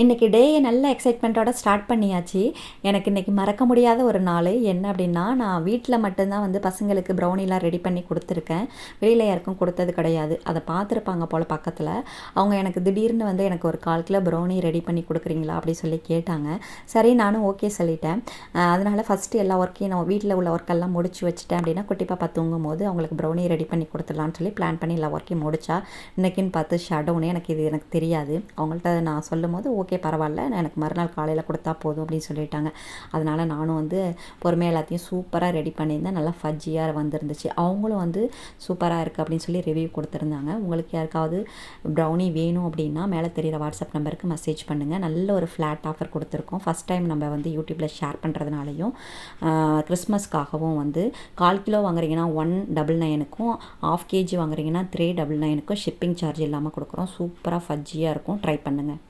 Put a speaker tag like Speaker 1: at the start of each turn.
Speaker 1: இன்றைக்கி டேயை நல்ல எக்ஸைட்மெண்ட்டோட ஸ்டார்ட் பண்ணியாச்சு. எனக்கு இன்றைக்கி மறக்க முடியாத ஒரு நாள். என்ன அப்படின்னா, நான் வீட்டில் மட்டும்தான் வந்து பசங்களுக்கு ப்ரௌனிலாம் ரெடி பண்ணி கொடுத்துருக்கேன். வெளியில் யாருக்கும் கொடுத்தது கிடையாது. அதை பார்த்துருப்பாங்க போல் பக்கத்தில். அவங்க எனக்கு திடீர்னு வந்து எனக்கு ஒரு 1/4 கிலோ ப்ரௌனி ரெடி பண்ணி கொடுக்குறீங்களா அப்படி சொல்லி கேட்டாங்க. சரி நானும் ஓகே சொல்லிட்டேன். அதனால் ஃபஸ்ட்டு எல்லா ஒர்க்கையும் நான் வீட்டில் உள்ள ஒர்க்கெல்லாம் முடிச்சு வச்சுட்டேன் அப்படின்னா, குட்டி பாப்பா தூங்கும் போது அவங்களுக்கு ப்ரௌனி ரெடி பண்ணி கொடுத்துடலான்னு சொல்லி பிளான் பண்ணி எல்லா ஒர்க்கையும் முடிச்சா, இன்றைக்கின்னு பார்த்து ஷடவுனே எனக்கு தெரியாது. அவங்கள்ட்ட நான் சொல்லும் போது ஓகே பரவாயில்ல, நான் எனக்கு மறுநாள் காலையில் கொடுத்தா போதும் அப்படின்னு சொல்லிட்டாங்க. அதனால் நானும் வந்து பொறுமையாக எல்லாத்தையும் சூப்பராக ரெடி பண்ணியிருந்தேன். நல்லா ஃபஜ்ஜியாக வந்துருந்துச்சு. அவங்களும் வந்து சூப்பராக இருக்குது அப்படின்னு சொல்லி ரிவ்யூ கொடுத்துருந்தாங்க. உங்களுக்கு யாருக்காவது ப்ரௌனி வேணும் அப்படின்னா மேலே தெரிகிற வாட்ஸ்அப் நம்பருக்கு மெசேஜ் பண்ணுங்கள். நல்ல ஒரு ஃப்ளாட் ஆஃபர் கொடுத்துருக்கோம். ஃபஸ்ட் டைம் நம்ம வந்து யூடியூப்பில் ஷேர் பண்ணுறதுனாலையும் கிறிஸ்மஸ்க்காகவும் வந்து 1/4 கிலோ வாங்குறீங்கன்னா 199க்கும் 1/2 kg வாங்குறீங்கன்னா 399க்கும் ஷிப்பிங் சார்ஜ் இல்லாமல் கொடுக்குறோம். சூப்பராக ஃபஜ்ஜியாக இருக்கும். ட்ரை பண்ணுங்கள்.